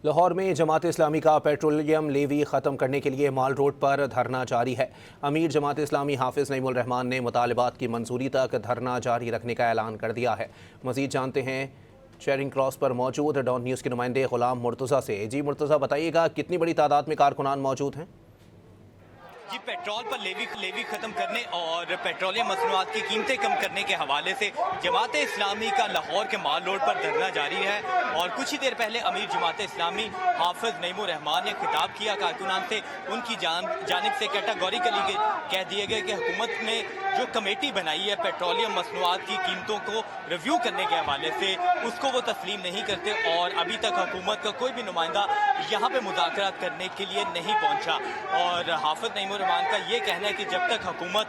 لاہور میں جماعت اسلامی کا petroleum levy ختم کرنے کے لیے مال روڈ پر دھرنا جاری ہے۔ امیر جماعت اسلامی حافظ نعیم الرحمان نے مطالبات کی منظوری تک دھرنا جاری رکھنے کا اعلان کر دیا ہے۔ مزید جانتے ہیں چیرنگ کراس پر موجود ڈان نیوز کے نمائندے غلام مرتضیٰ سے۔ جی مرتضیٰ، بتائیے گا کتنی بڑی تعداد میں کارکنان موجود ہیں؟ جی، پیٹرول پر لیوی ختم کرنے اور پیٹرولیم مصنوعات کی قیمتیں کم کرنے کے حوالے سے جماعت اسلامی کا لاہور کے مال روڈ پر دھرنا جاری ہے، اور کچھ ہی دیر پہلے امیر جماعت اسلامی حافظ نعیم الرحمان نے خطاب کیا کارکنان سے۔ ان کی جانب سے کیٹاگوریکلی کہہ دیے گئے کہ حکومت نے جو کمیٹی بنائی ہے پیٹرولیم مصنوعات کی قیمتوں کو ریویو کرنے کے حوالے سے، اس کو وہ تسلیم نہیں کرتے، اور ابھی تک حکومت کا کوئی بھی نمائندہ یہاں پہ مذاکرات کرنے کے لیے نہیں پہنچا۔ اور حافظ نعیم الرحمان کا یہ کہنا ہے کہ جب تک حکومت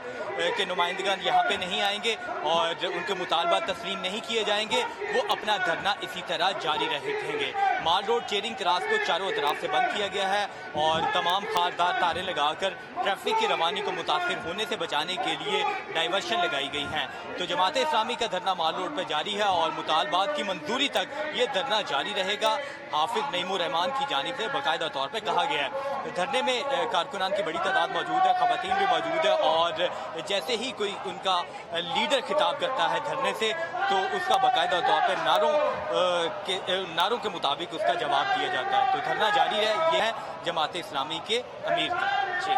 کے نمائندگان یہاں پہ نہیں آئیں گے اور ان کے مطالبات تسلیم نہیں کیے جائیں گے، وہ اپنا دھرنا اسی طرح جاری رکھیں گے۔ مال روڈ چیرنگ کراس کو چاروں اطراف سے بند کیا گیا ہے، اور تمام خاردار تاریں لگا کر ٹریفک کی روانی کو متاثر ہونے سے بچانے کے لیے ڈائیورشن لگائی گئی ہیں۔ تو جماعت اسلامی کا دھرنا مال روڈ پہ جاری ہے، اور مطالبات کی منظوری تک یہ دھرنا جاری رہے گا۔ حافظ نعیم الرحمان کی جانب سے باقاعدہ طور پہ کہا گیا ہے۔ دھرنے میں کارکنان کی بڑی تعداد موجود ہے، خواتین بھی موجود ہے، اور جیسے ہی کوئی ان کا لیڈر خطاب کرتا ہے دھرنے سے، تو اس کا باقاعدہ طور پہ نعروں کے مطابق اس کا جواب دیا جاتا ہے۔ تو دھرنا جاری ہے، یہ ہے جماعت اسلامی کے امیر کا۔ جی